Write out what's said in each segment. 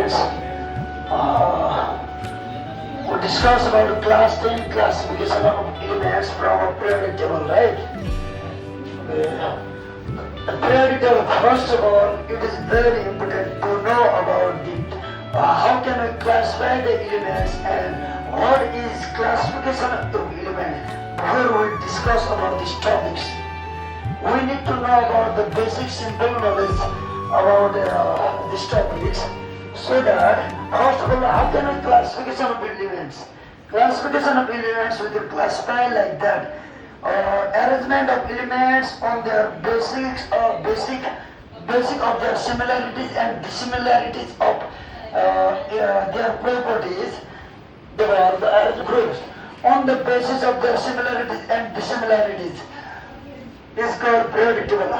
students, we discuss about class 10 classification of elements from a periodic table, right? The periodic table, first of all, it is very important to know about how can we classify the elements and what is classification of elements. Before we discuss about these topics, we need to know about the basic simple knowledge about these topics, so that first of all, how can we classification of elements? Classification of elements we can classify like that. Arrangement of elements on their basic of their similarities and dissimilarities of their properties. They are the arranged groups on the basis of their similarities and dissimilarities is called periodic table.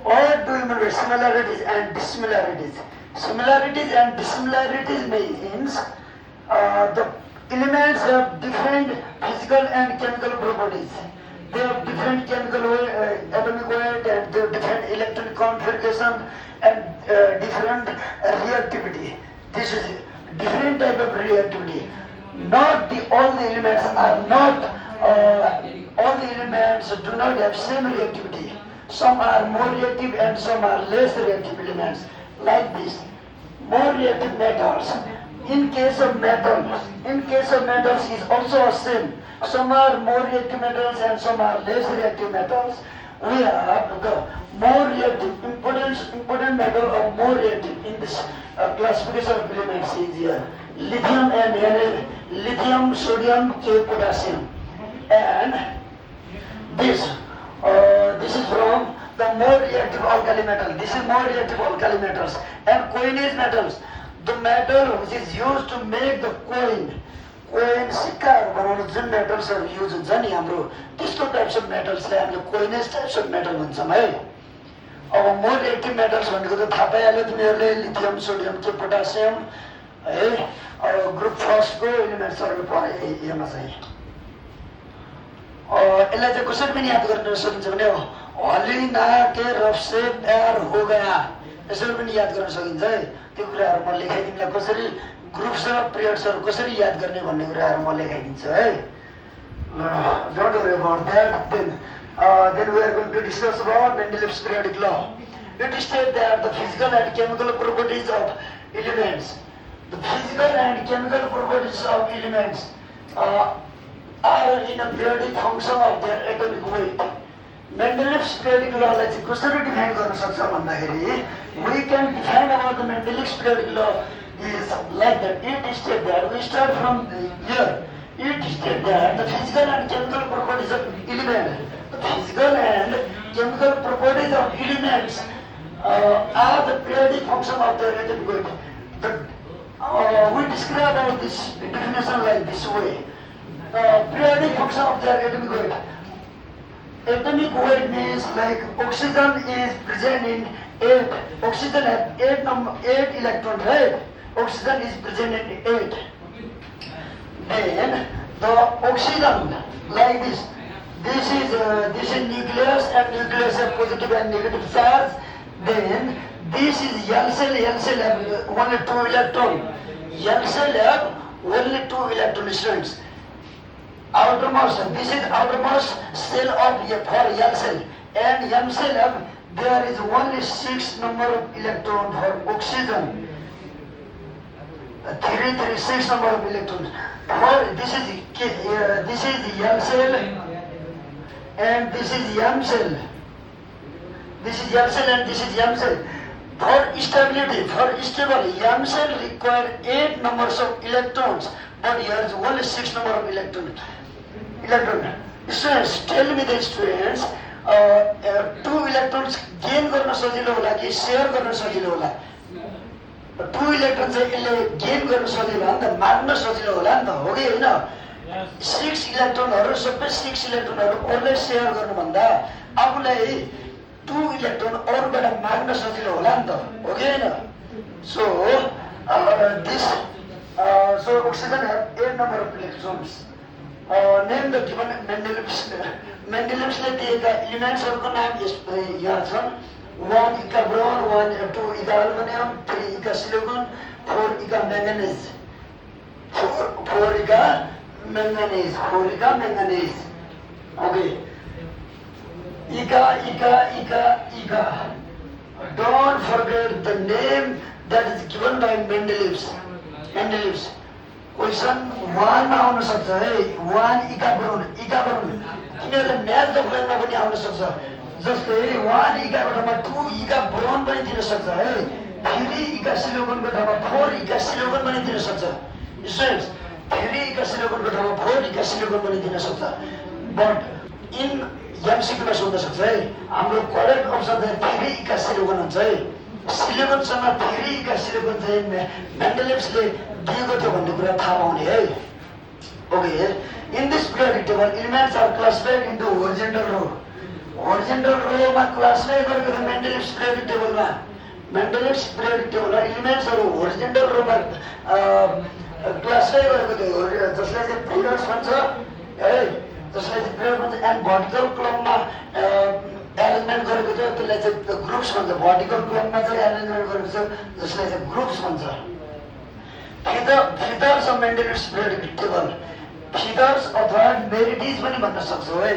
What do you mean by similarities and dissimilarities? Similarities and dissimilarities means the elements have different physical and chemical properties. They have different chemical atomic weight, and they have different electron configuration and different reactivity. This is different type of reactivity. Not all the elements are not all the elements do not have same reactivity. Some are more reactive and some are less reactive elements. Like this, more reactive metals. In case of metals is also the same. Some are more reactive metals and some are less reactive metals. We have the more reactive, important metal or more reactive in this classification of elements is here. Lithium and lithium, sodium, K, potassium. And this is from the more reactive alkali metal. This is more reactive alkali metals. And coinage metals, the metal which is used to make the coin सिक्काहरू बनाउन जुन मेटल्सहरू use हुन्छ नि हाम्रो त्यस्तो types of मेटल्सलाई हामीले coinage types of metal भन्छौँ है। अब मोर reactive metals भनेको त थाहा पाइहाल्यो तिमीहरूले, लिथियम, सोडियम, के पोटासियम है। अब ग्रुप फर्स्टको एलिमेन्ट्सहरू पढाइ यसमा चाहिँ यसलाई चाहिँ कसरी पनि याद गर्न सकिन्छ भने हली ना के रफ से प्यार हो गया, यसरी पनि याद गर्न सकिन्छ है। त्यो कुराहरू म लेखाइदिउँला, कसरी ग्रुप्स र पिरियड्सहरू कसरी याद गर्ने भन्ने कुराहरू म लेखाइदिन्छु है। Don't worry about that. Then we are going to discuss about Mendeleev's periodic law. It states that the physical and chemical properties of elements, the physical and chemical properties of elements are in a periodic function of their atomic weight. Mendeleev's periodic law लाई चाहिँ कसरी define गर्न सक्छ भन्दाखेरि we can define about the Mendeleev's periodic law is like that. It states that we start from here. It states that the physical and chemical properties of elements, the physical and chemical properties of elements are the periodic function of their atomic weight. We describe about this definition like this way. Periodic function of their atomic weight. Atomic weight means like oxygen is present in 8. Oxygen has 8 electrons, right? Oxygen is present in 8. Then the oxygen like this. This is nucleus, and nucleus have positive and negative charge. Then this is L cell. L cell have only 2 electrons. L cell have only 2 electron strands. Outermost, this is outermost cell of for L cell, and M cell have there is only 6 number of electron for oxygen. 6 number of electrons. For this is L cell, and this is M cell. This is L cell and this is M cell. For stability, for stable, M cell require 8 numbers of electrons, but here is only 6 number of electrons. Students, tell me the students, 2 electrons gain गर्न सजिलो होला कि share गर्न सजिलो होला? 2 electrons चाहिँ यसले gain गर्न सजिलो होला नि त, मार्न सजिलो होला नि त, हो कि होइन? 6 इलेक्ट्रोनहरू सबै 6 इलेक्ट्रोनहरू अरूलाई शेयर गर्नुभन्दा आफूलाई 2 इलेक्ट्रोन अरूबाट मार्न सजिलो होला नि त, हो कि होइन? So oxygen have 8 number of electrons. Name the given Mendeleevsले दिएका एलिमेन्ट्सहरूको नाम यहाँ छन्। 1 इका बोरोन, 2 इका एल्युमिनियम, 3 इका सिलिकन, 4 इका मैंगनीज, 4 इका मैंगनीज, 4 इका manganese. Okay. Ika. Don't forget the name that is given by Mendeleev's. Question 1 आउन सक्छ है. 1 इका बोर्न. किनभने म्याथ द फलोइङमा पनि आउन सक्छ. जस्तै 1 इकाको ठाउँमा 2 इका बोर्न पनि दिन सक्छ है. 3 इका सिलिकनको ठाउँमा 4 इका सिलिकन पनि दिन सक्छ. स्टुडेन्ट्स, 3 इका सिलिकनको ठाउँमा 4 इका सिलिकन पनि दिन सक्छ. बट इन एमसीक्यूमा सोध्न सक्छ है. हाम्रो करेक्ट अप्सन चाहिँ 3 इका सिलिकन हुन्छ है. सिलिकनसँग 3 इका सिलिकन चाहिँ मेन्डलेव्सले दिएको थियो भन्ने कुरा थाहा पाउने है. Okay. In this periodic table elements are classified into horizontal row. Horizontal रोमा क्लासिफाई गरेको थियो मेन्डलेव्स पिरियोडिक टेबलमा. मेन्डलेव्स पिरियोडिक टेबलमा एलिमेन्ट्सहरू होरिजोन्टल रोमा क्लासिफाई गरेको थियो, जसलाई चाहिँ पिरियड्स भन्छ है. जसलाई चाहिँ पिरियड भन्छ. एन्ड भर्टिकल क्लममा एरेन्जमेन्ट गरेको थियो, त्यसलाई चाहिँ ग्रुप्स भन्छ. भर्टिकल क्लममा चाहिँ एरेन्जमेन्ट गरेको छ, जसलाई चाहिँ ग्रुप्स भन्छ. Features of Mendeleev's periodic table. Features अथवा मेरिटिज पनि भन्न सक्छौ है.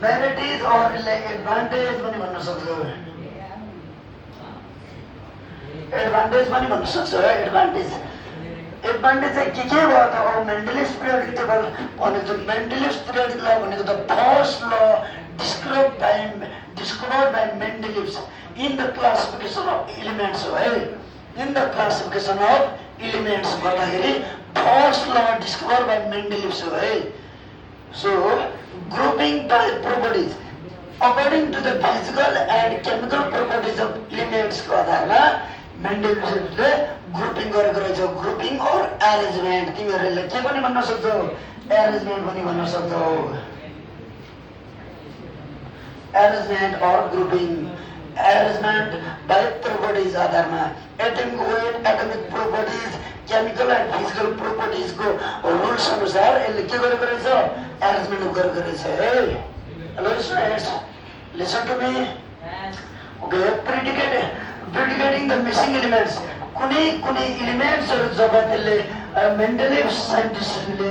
मेरिटिज अर एडभान्टेज पनि भन्न सक्छौ. एडभान्टेज पनि भन्न सक्छौ है. एडभान्टेज चाहिँ के भयो त? अब मेन्डलेव्स पिरियोडिक टेबल भनेको मेन्डलेव्स पिरियोडिक ल भनेको त first law described by Mendeleev's in the classification of elements हो है. In the classification of elements भन्दाखेरि first law described by Mendeleev's हो है. So grouping by properties according to the physical and chemical properties of एलिमेन्ट्सको आधारमा मेन्डलेव्सले grouping गरेको रहेछ. Grouping or arrangement. तिमीहरूले के पनि भन्न सक्छौ? एरेन्जमेन्ट पनि भन्न सक्छौ. Arrangement or grouping. Arrangement by properties आधारमा atomic weight, atomic properties, chemical and physical प्रोपर्टिजको रुल्स अनुसार यसले के गरेको रहेछ? एरेन्जमेन्ट गरेको रहेछ है. Hello students, listen to me. Okay. Predicting the missing elements. कुनै एलिमेन्ट्सहरू जब त्यसले मेन्डलेव्स साइन्टिस्टले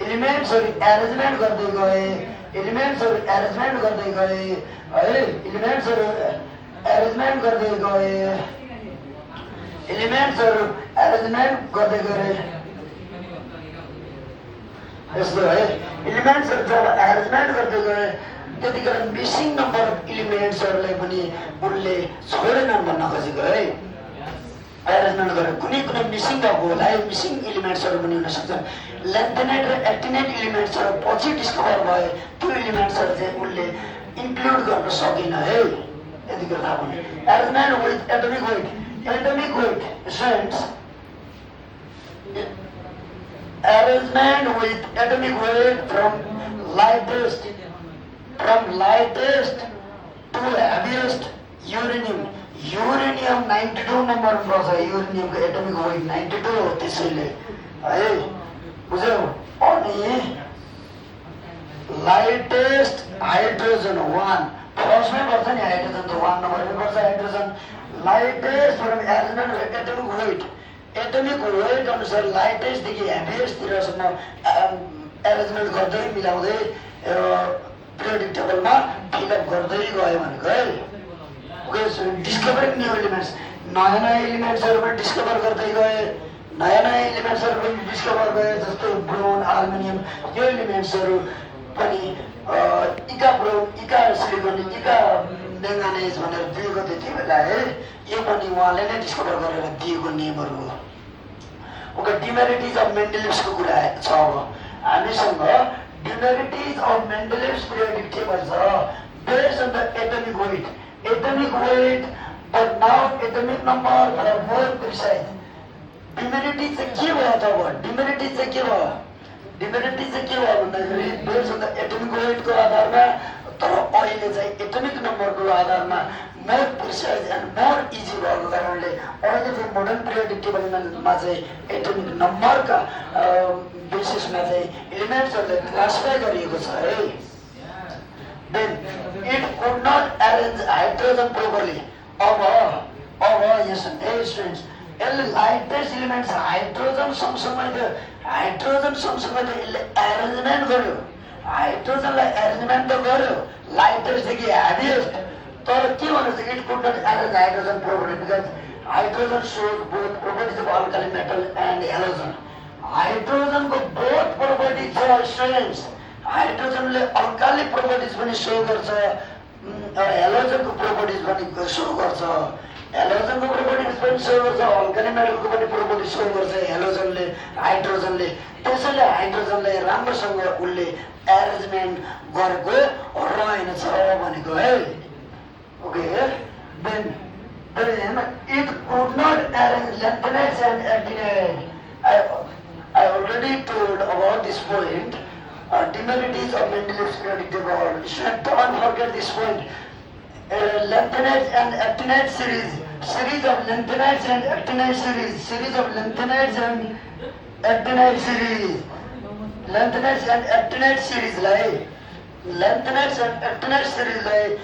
एलिमेन्ट्सहरू एरेन्जमेन्ट गर्दै गए है. एलिमेन्ट्सहरू एरेन्जमेन्ट गर्दै गए यस्तो है. एलिमेन्ट्सहरू जब एरेन्जमेन्ट गर्दै गए त्यतिखेर मिसिङ नम्बर अफ एलिमेन्ट्सहरूलाई पनि उनले छोडेनन् भन्न खोजेको है. एरेन्जमेन्ट गरेर कुनै मिसिङ भएको होला है. मिसिङ एलिमेन्ट्सहरू पनि हुन सक्छन्. लेन्थेनेट र एक्टिनेट एलिमेन्ट्सहरू पछि डिस्कभर भए. त्यो एलिमेन्ट्सहरू चाहिँ उनले इन्क्लुड गर्न सकेन है. यतिखेर थाहा पाउने. Arrangement with atomic wait. Students, arrangement with atomic weight from lightest to heaviest. uranium 92 number पर्छ. युरेनियमको एटमिक वेट 92 हो. त्यसैले है बुझ्यौ. अनि लाइटेस्ट हाइड्रोजन 1 फर्स्टमै पर्छ नि. हाइड्रोजन त 1 नम्बरमै पर्छ. Hydrogen lightest from arrangement atomic weight. Atomic wait अनुसार लाइटेस्टदेखि हेभिएस्टतिरसम्म एरेन्जमेन्ट गर्दै मिलाउँदै पिरियोडिक टेबलमा फिलअप गर्दै गयो भनेको है. ओके. Discovering new elements. नयाँ एलिमेन्ट्सहरू पनि डिस्कभर गर्दै गए. जस्तो ब्रोन, आल्युमिनियम. यो एलिमेन्ट्सहरू पनि इका ब्रोन, इका सिलिकन, इका म्याङ्गानिज भनेर दिएको थियो त्यो बेला है. यो पनि उहाँले नै डिस्कभर गरेर दिएको नियमहरू हो. ओके. डिमेरिटिज अफ मेन्डलेव्सको कुरा छ. अब हामीसँग demerits of Mendeleev's periodic table छ. Based on the atomic weight but now atomic number for more precise. Demerits चाहिँ के भयो त? डिमेरिटिज चाहिँ के भयो भन्दाखेरि बेस्ड अन द एटमिक वेटको आधारमा, तर अहिले चाहिँ एटमिक नम्बरको आधारमा more precise and more easy भएको कारणले अहिले चाहिँ मोडर्न पिरियोडिक टेबलमा चाहिँ एटमिक नम्बरका बेसिसमा चाहिँ एलिमेन्ट्सहरूलाई क्लासिफाई गरिएको छ है. Then it could not arrange hydrogen properly. अब combination. Hey students, lightest elements hydrogen सँगसँगै arrangement गर्यो. हाइड्रोजनलाई arrangement त गर्यो, lightest देखि heaviest. तर के भन्नु छ, it could not arrange hydrogen properly because hydrogen shows both properties of alkali metal and halogen. हाइड्रोजनको both properties छ students. हाइड्रोजनले अल्काली properties पनि show गर्छ, हेलोजनको properties पनि show गर्छ. हेलोजनको properties पनि show गर्छ, अल्काली मेटलको पनि properties show गर्छ हेलोजनले, हाइड्रोजनले. त्यसैले हाइड्रोजनले राम्रोसँग उले arrangement गरेको रहेनछ भनेको है. Okay, then it could not arrange lanthanides and actinides. I already told about this point. Demerities of Mendeleev's periodic table. Don't forget this point. Lanthanides and actinide series of lanthanides and actinide series of lanthanides and actinide series. Lanthanides and actinide series like Lanthanides and actinide series like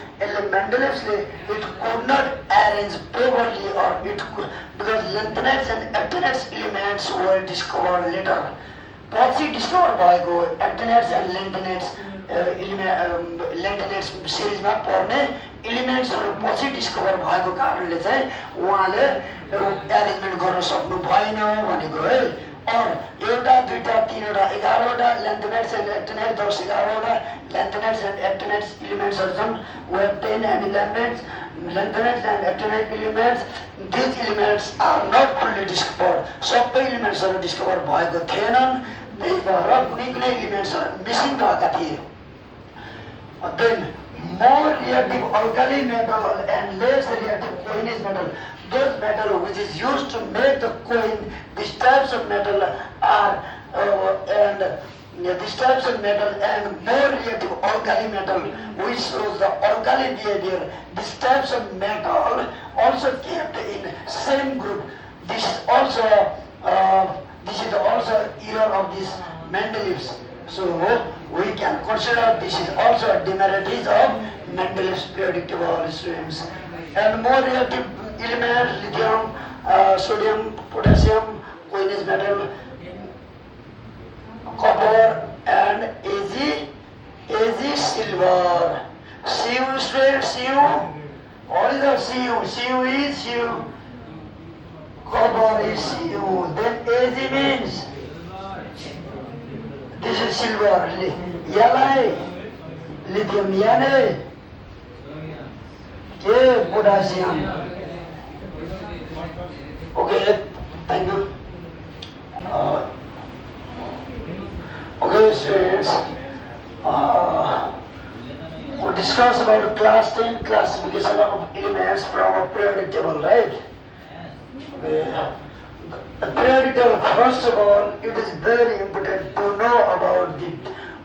Mendeleev's it could not arrange properly or it could, because lanthanides and actinides elements were discovered later. पछि discover भएको actinides end ल्यान्थेनाइड्स सिरिजमा पर्ने एलिमेन्ट्सहरू पछि discover भएको कारणले चाहिँ उहाँले arrangement गर्न सक्नु भएन भनेको है. और एउटा दुईटा तीनवटा 11वटा ल्यान्थेनाइड्स एन्ड एक्टिनाइड्स 10-11वटा ल्यान्थेनाइड्स एन्ड एक्टिनाइड्स एलिमेन्ट्सहरू छन्. वे 10 and 11 lanthanides and actinide elements. These elements are not fully discovered. सबै एलिमेन्ट्सहरू डिस्कभर भएको थिएनन्. त्यही भएर कुनै कुनै एलिमेन्ट्सहरू मिसिङ भएका थिए. Then more reactive alkali metal and less reactive coinage metal. Those metal which is used to make the coin, these types of metal are these types of metal and more reactive alkali metal which shows the alkali behavior. These types of metal also kept in same group. This is also error of this Mendeleev's. So we can consider this is also a demerits of Mendeleev's periodic table students. And more reactive elements, lithium, sodium, potassium, coinage metal, copper and Ag silver. Cu students, Cu. What is the Cu? Cu is Cu. Copper is Cu. Then Ag means this is silver. Li, lithium, Na, K, potassium. Okay, thank you. Okay, students, we discuss about class 10 classification of elements from a periodic table, right? Okay. The periodic table, first of all, it is very important to know about the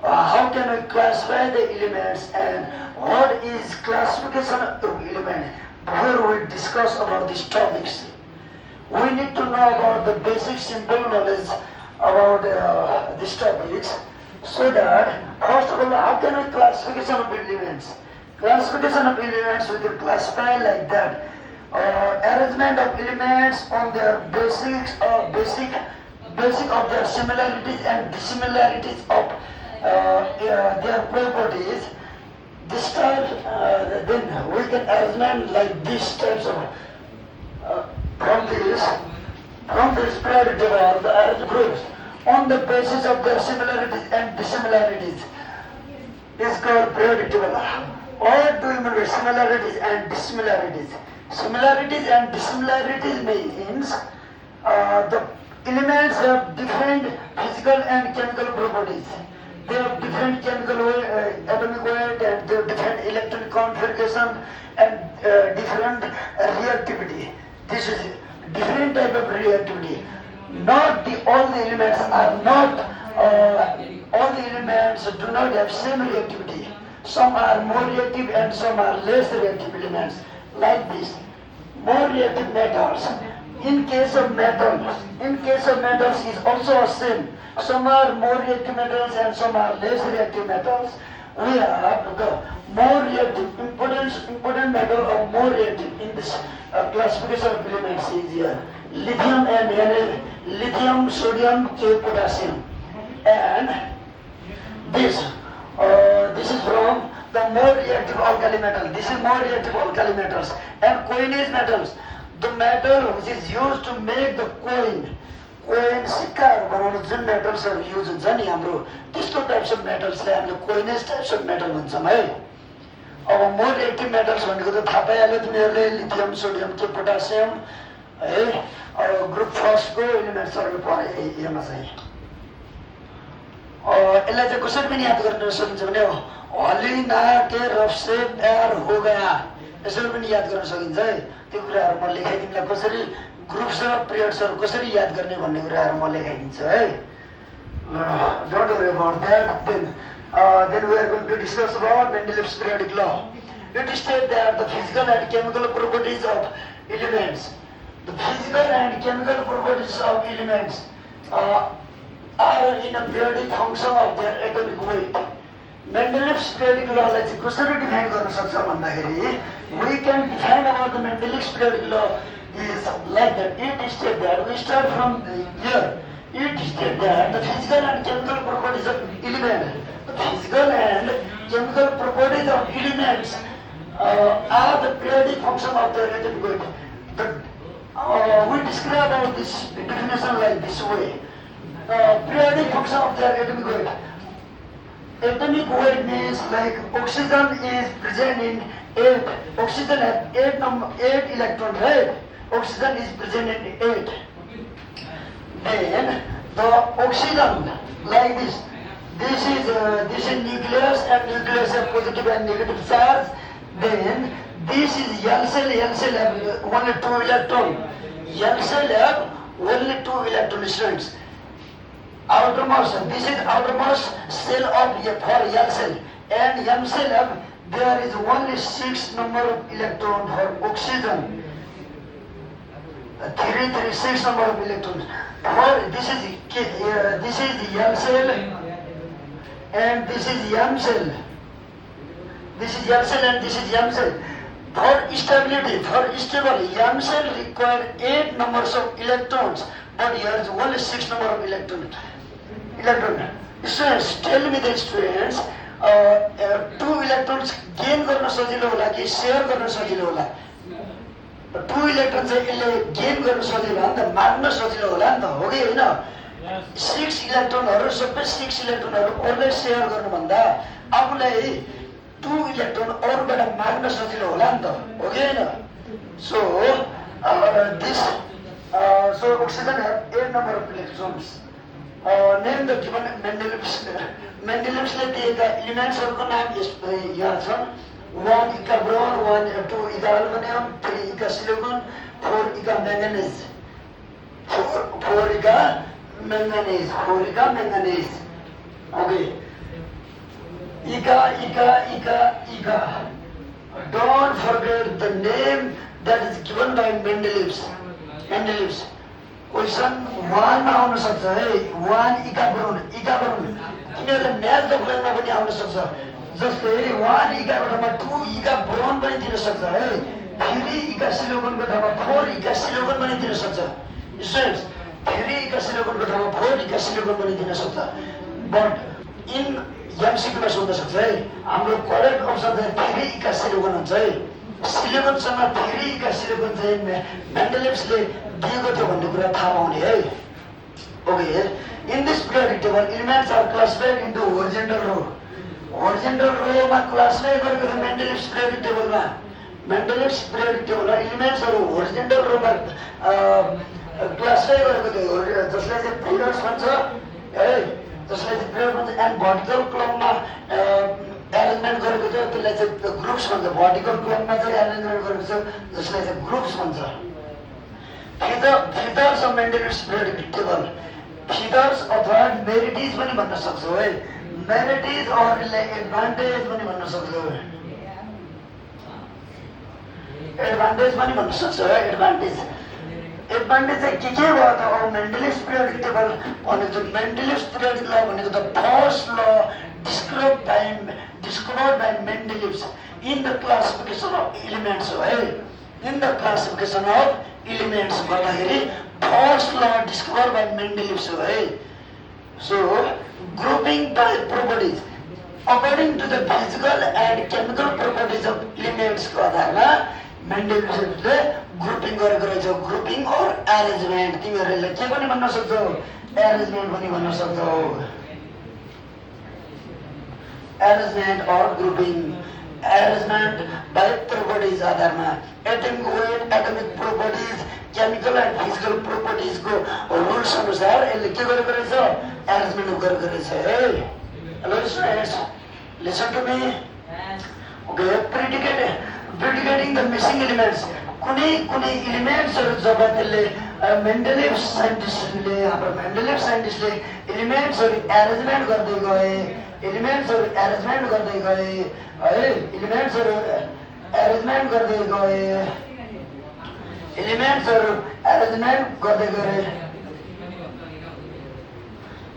how can we classify the elements and what is classification of element. Before we discuss about these topics, we need to know about the basic simple knowledge about these topics, so that first of all, how can we classification of elements? Classification of elements we can classify like that. Arrangement of elements on their basic of their similarities and dissimilarities of their properties. This type, then we can arrangement like these types of from this periodic table, the arranged groups on the basis of their similarities and dissimilarities is called periodic table. What do you mean by similarities and dissimilarities? Similarities and dissimilarities means the elements have different physical and chemical properties. They have different chemical atomic weight and they have different electron configuration and different reactivity. This is different type of reactivity. Not all the elements are not all the elements do not have same reactivity. Some are more reactive and some are less reactive elements. Like this, more reactive metals. In case of metals is also the same. Some are more reactive metals and some are less reactive metals. We have the more reactive important metal or more reactive in this classification of elements is here. Lithium and lithium, sodium, potassium, and this is from the more reactive alkali metal. This is more reactive alkali metals and coinage metals. The metal which is used to make the coin सिक्काहरू बनाउन जुन मेटल्सहरू use हुन्छ नि हाम्रो त्यस्तो types of मेटल्सलाई हामीले coinage types of metal भन्छौँ है। अब मोर reactive metals भनेको त थाहा पाइहाल्यो तिमीहरूले, लिथियम, सोडियम, पोटासियम है। अब ग्रुप फर्स्टको एलिमेन्ट्सहरू पढे हेर्न चाहिँ यसलाई चाहिँ कसरी पनि याद गर्न सकिन्छ भने हलिना के रफ से प्यार हो गया, यसरी पनि याद गर्न सकिन्छ है। त्यो कुराहरू म लेखाइदिउँला, कसरी ग्रुप्स र पिरियड्सहरू कसरी याद गर्ने भन्ने कुराहरू म लेखाइदिन्छु है। Don't worry about that. Then we are going to discuss about Mendeleev's periodic law. It states that the physical and chemical properties of elements, the physical and chemical properties of elements are in a periodic function of their atomic weight. Mendeleev's periodic law लाई चाहिँ कसरी define गर्न सक्छ भन्दाखेरि we can define about the Mendeleev's periodic law is like that. It states that we start from here. It states that the physical and chemical properties of elements, the physical and chemical properties of elements are the periodic function of their atomic weight. We describe about this definition like this way. Periodic function of their atomic weight. Atomic weight means like oxygen is present in 8. Oxygen has 8 electrons, right? Oxygen is present in 8. Then the oxygen like this. This is nucleus, and nucleus have positive and negative charge. Then this is L cell. L cell have only 2 electrons. L cell have only 2 electron strings. Outermost, this is outermost cell of for L cell, and M cell have there is only 6 number of electron for oxygen. 6 number of electrons. For this is L cell, and this is M cell. This is L cell and this is M cell. For stability, for stable, M cell require 8 numbers of electrons, but here is only 6 number of electrons. Students, tell me the students, 2 electrons gain गर्न सजिलो होला कि share गर्न सजिलो होला? 2 electron चाहिँ यसले gain गर्न सजिलो हो नि त, मार्न सजिलो होला नि त, हो कि होइन? 6 इलेक्ट्रोनहरू सबै 6 इलेक्ट्रोनहरू अरूलाई शेयर गर्नुभन्दा आफूलाई 2 इलेक्ट्रोन अरूबाट मार्न सजिलो होला नि त, हो कि होइन? So oxygen have 8 number of electrons. Name the given Mendeleevsले दिएका एलिमेन्ट्सहरूको नाम यहाँ छन्. 1 इका बोरोन, 2 इका एल्युमिनियम, 3 इका सिलिकन, 4 इका मैंगनीज, 4 इका manganese. Okay. Ica. Don't forget the name that is given by Mendeleev's. Question 1 आउन सक्छ है. 1 इका बोरोन. तिनीहरूले म्याच द फ्लोरमा पनि आउन सक्छ. जस्तै 1 इकाको ठाउँमा 2 इका बोरोन पनि दिन सक्छ है. 3 इका सिलिकनको ठाउँमा 4 इका सिलिकन पनि दिन सक्छ. स्टुडेन्ट्स, 3 इका सिलिकनको ठाउँमा 4 इका सिलिकन पनि दिन सक्छ. बट इन एमसीक्यूमा सोध्न सक्छ है. हाम्रो करेक्ट अप्सन चाहिँ 3 इका सिलिकन हुन्छ है. सिलिकनसँग 3 इका सिलिकन चाहिँ मेन्डलेव्सले दिएको थियो भन्ने कुरा थाहा पाउने है. Okay. In this periodic table, elements are classified into horizontal row. Horizontal row मा क्लासिफाई गरेको छ Mendeleev's periodic table मा. Mendeleev's periodic table मा elements हरू horizontal row मा क्लासिफाई गरेको थियो, जसलाई चाहिँ periods भन्छ है. जसलाई चाहिँ period भन्छ, and vertical column मा arrangement गरेको थियो, त्यसलाई चाहिँ groups भन्छ. Vertical column मा चाहिँ arrangement गरेको छ, जसलाई चाहिँ groups भन्छ. Feathers of Mendeleev's periodic table. Feathers अथवा मेरिटिज पनि भन्न सक्छौ है. मेरिटिज और एडभान्टेज पनि भन्न सक्छौ. एडभान्टेज पनि भन्न सक्छौ है. एडभान्टेज चाहिँ के भयो त? अब Mendeleev's periodic table भनेको Mendeleev's periodic law भनेको त first law described by Mendeleev's in the classification of elements हो है. in the classification of elements गर्दाखेरि first law discovered by Mendeleev हो है. So grouping by properties according to the physical and chemical properties of elements को आधारमा मेन्डेलिभले grouping गरेको रहेछ. Grouping और एरेन्जमेन्ट तिमीहरूले के पनि भन्न सक्छौ, एरेन्जमेन्ट पनि भन्न सक्छौ. एरेन्जमेन्ट और ग्रुपिङ. एरेन्जमेन्ट बाइ प्रोपर्टिज आधारमा atomic weight, atomic properties, chemical and physical properties को रुल्स अनुसार यसले के गरेको रहेछ, एरेन्जमेन्ट गरेको रहेछ है. Hello students, listen to me. Okay, predicting the missing elements. कुनै कुनै एलिमेन्ट्सहरु जब त्यसले मेन्डेलिभ साइन्टिस्टले एलिमेन्ट्सहरु एरेन्जमेन्ट गर्दै गए, एलिमेन्ट्सहरु एरेन्जमेन्ट गर्दै गए है, एलिमेन्ट्सहरु एरेन्जमेन्ट गर्दै गए, एलिमेन्ट्सहरु एरेन्जमेन्ट गर्दै गए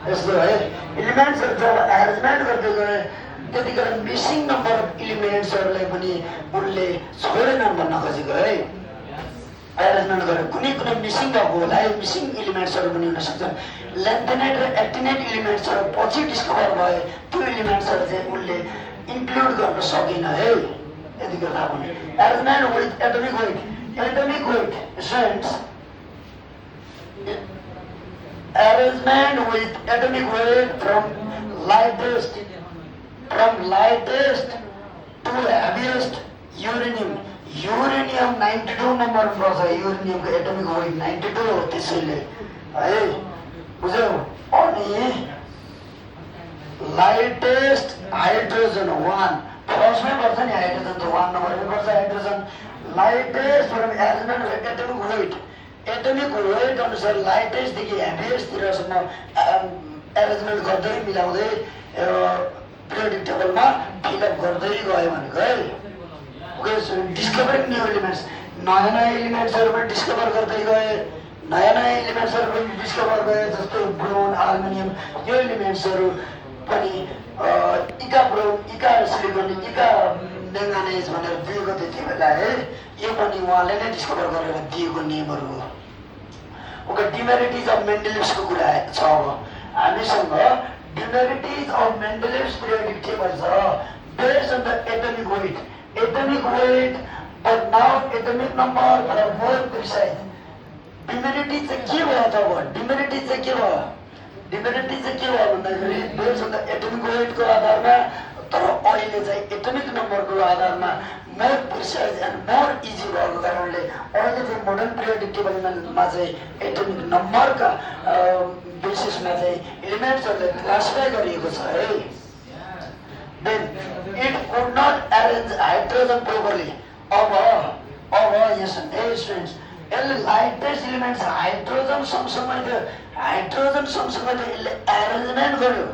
यस्तो है. एलिमेन्ट्सहरु जब एरेन्जमेन्ट गर्दै गए त्यतिखेर मिसिङ नम्बर अफ एलिमेन्ट्सहरुलाई पनि उनले छोडेनन् भन्न खोजेको है. एरेन्जमेन्ट गरेर कुनै कुनै मिसिङ भएको होला है, मिसिङ एलिमेन्ट्सहरु पनि हुन सक्छन्. लेन्थेनेट र एक्टिनेट एलिमेन्ट्सहरु पछि डिस्कभर भए त्यो एलिमेन्ट्सहरु चाहिँ उनले इन्क्लुड गर्न सकेन है. यतिखेर थाहा पनि arrangement with atomic weight. Atomic wait students, arrangement with atomic weight from lightest to heaviest. uranium 92 number पर्छ. युरेनियम को एटमिक वेट 92 हो. त्यसैले है बुझ्यौ. अनि लाइटेस्ट हाइड्रोजन 1 फर्स्टमै पर्छ नि, हाइड्रोजन त 1 नम्बरमै पर्छ. Hydrogen lightest from arrangement with atomic weight. Atomic wait अनुसार लाइटेस्ट देखि हेभिएस्ट तिरसम्म एरेन्जमेन्ट गर्दै मिलाउँदै पिरियोडिक टेबलमा फिलअप गर्दै गयो भनेको है. Discovering new elements. नयाँ नयाँ एलिमेन्ट्सहरु पनि डिस्कभर गर्दै गए, नयाँ नयाँ एलिमेन्ट्सहरु पनि डिस्कभर गए. जस्तो ब्रोन, एल्युमिनियम यो एलिमेन्ट्सहरु पनि इका ब्रोन, इका सिलिकन, इका म्याङ्गानिज भनेर दिएको थियो त्यति बेला है. यो पनि उहाँले नै डिस्कभर गरेर दिएको नियमहरु हो. ओके, डिमेरिटिज अफ मेन्डेलिभ्सको कुरा छ. अब हामीसँग demerits of Mendeleev's periodic table छ based on the atomic weight. Atomic weight but now atomic number for more precise. Demerits चाहिँ के भयो त? अब डिमेरिटिज चाहिँ के भयो? डिमेरिटिज चाहिँ के भयो भन्दाखेरि बेस्ड अन द एटमिक वेटको आधारमा, तर अहिले चाहिँ एटमिक नम्बरको आधारमा more precise and more easy भएको कारणले अहिले चाहिँ मोडर्न पिरियोडिक टेबलमा चाहिँ एटमिक नम्बरका बेसिसमा चाहिँ एलिमेन्ट्सहरुलाई क्लासिफाई गरिएको छ है. Then it could not arrange hydrogen properly. अब यस स्टुडेन्ट्स, यसले लाइटेस्ट एलिमेन्ट्स हाइड्रोजन सँगसँगै यसले एरेन्जमेन्ट गर्यो.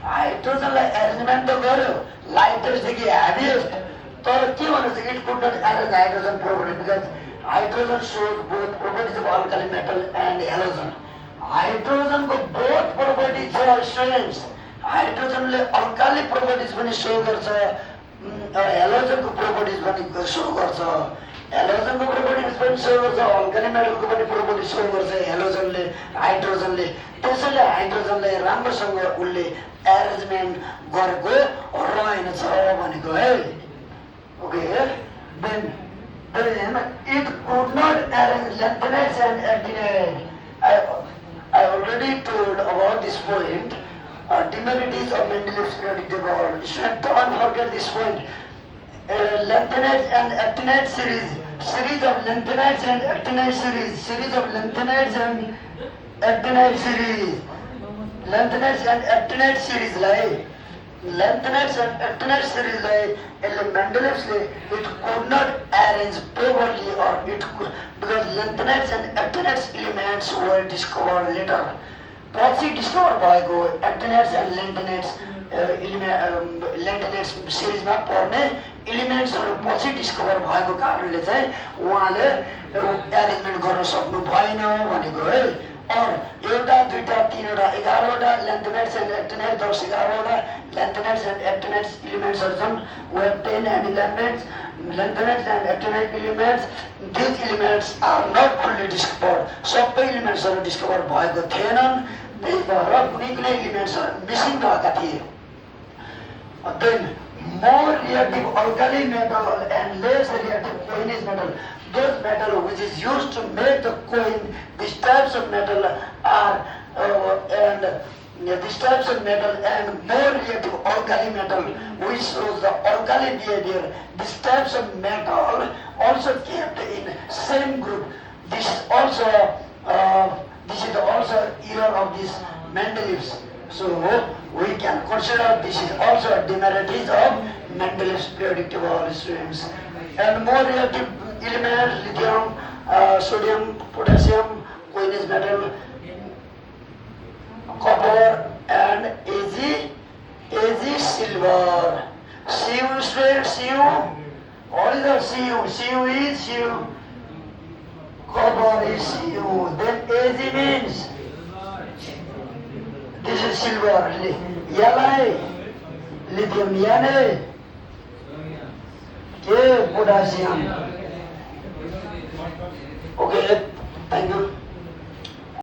हाइड्रोजनलाई एरेन्जमेन्ट त गर्यो लाइटेस्टदेखि हेभिएस्ट. तर के भन्नु चाहिँ it could not arrange hydrogen properly because hydrogen shows both properties of alkali metal and halogen. हाइड्रोजनको बोथ प्रोपर्टिज छ स्टुडेन्ट्स. हाइड्रोजनले अल्काली प्रोपर्टिज पनि सो गर्छ, हेलोजनको प्रोपर्टिज पनि सो गर्छ. हेलोजनको प्रोपर्टिज पनि सो गर्छ, अल्काली मेटलको पनि प्रोपर्टिज सो गर्छ हेलोजनले, हाइड्रोजनले. त्यसैले हाइड्रोजनलाई राम्रोसँग उसले एरेन्जमेन्ट गरेको रहेनछ भनेको है. Okay, then it could not arrange lanthanides and actinides. I already told about this point. Demerits of Mendeleev's periodic table. Don't forget this point. Lanthanides and actinides series of lanthanides and actinides series of lanthanides and actinides series. Lanthanides and actinides series like lanthanides and actinides series like Mendeleev's it could not arrange properly or it could, because lanthanides and actinides elements were discovered later. पछि discover भएको एक्टिनेट्स end लेन्टेनेट्स सिरिजमा पर्ने एलिमेन्ट्सहरु पछि discover भएको कारणले चाहिँ उहाँले arrangement गर्न सक्नु भएन भनेको है. और एउटा दुईटा तीनवटा 11वटा लेन्थेनेट्स एन्ड एक्टिनेट्स 10 11वटा लेन्थेनेट्स एन्ड एक्टिनेट्स एलिमेन्ट्सहरु छन्. Web 10 end 11 lanthanate and actinide elements, these elements are not fully discovered. सबै एलिमेन्ट्सहरू डिस्कभर भएको थिएनन्, र कुनै कुनै एलिमेन्ट्सहरू मिसिङ रहेका थिए. Then more reactive alkali metal and less reactive coinage metal, those metal which is used to make the coin, these types of metal are these types of metal and more reactive alkali metal which shows the alkali behavior. These types of metal also kept in same group. This is also error of this Mendeleev's. So we can consider this is also a demerit of Mendeleev's periodic table streams. And more reactive elements, lithium, sodium, potassium, coinage metal, copper and Ag silver. Cu straight, Cu. What is the Cu? Cu is Cu. Copper is Cu. Then Ag means this is silver. Yellow. Lithium yellow. K potassium. Okay, thank you.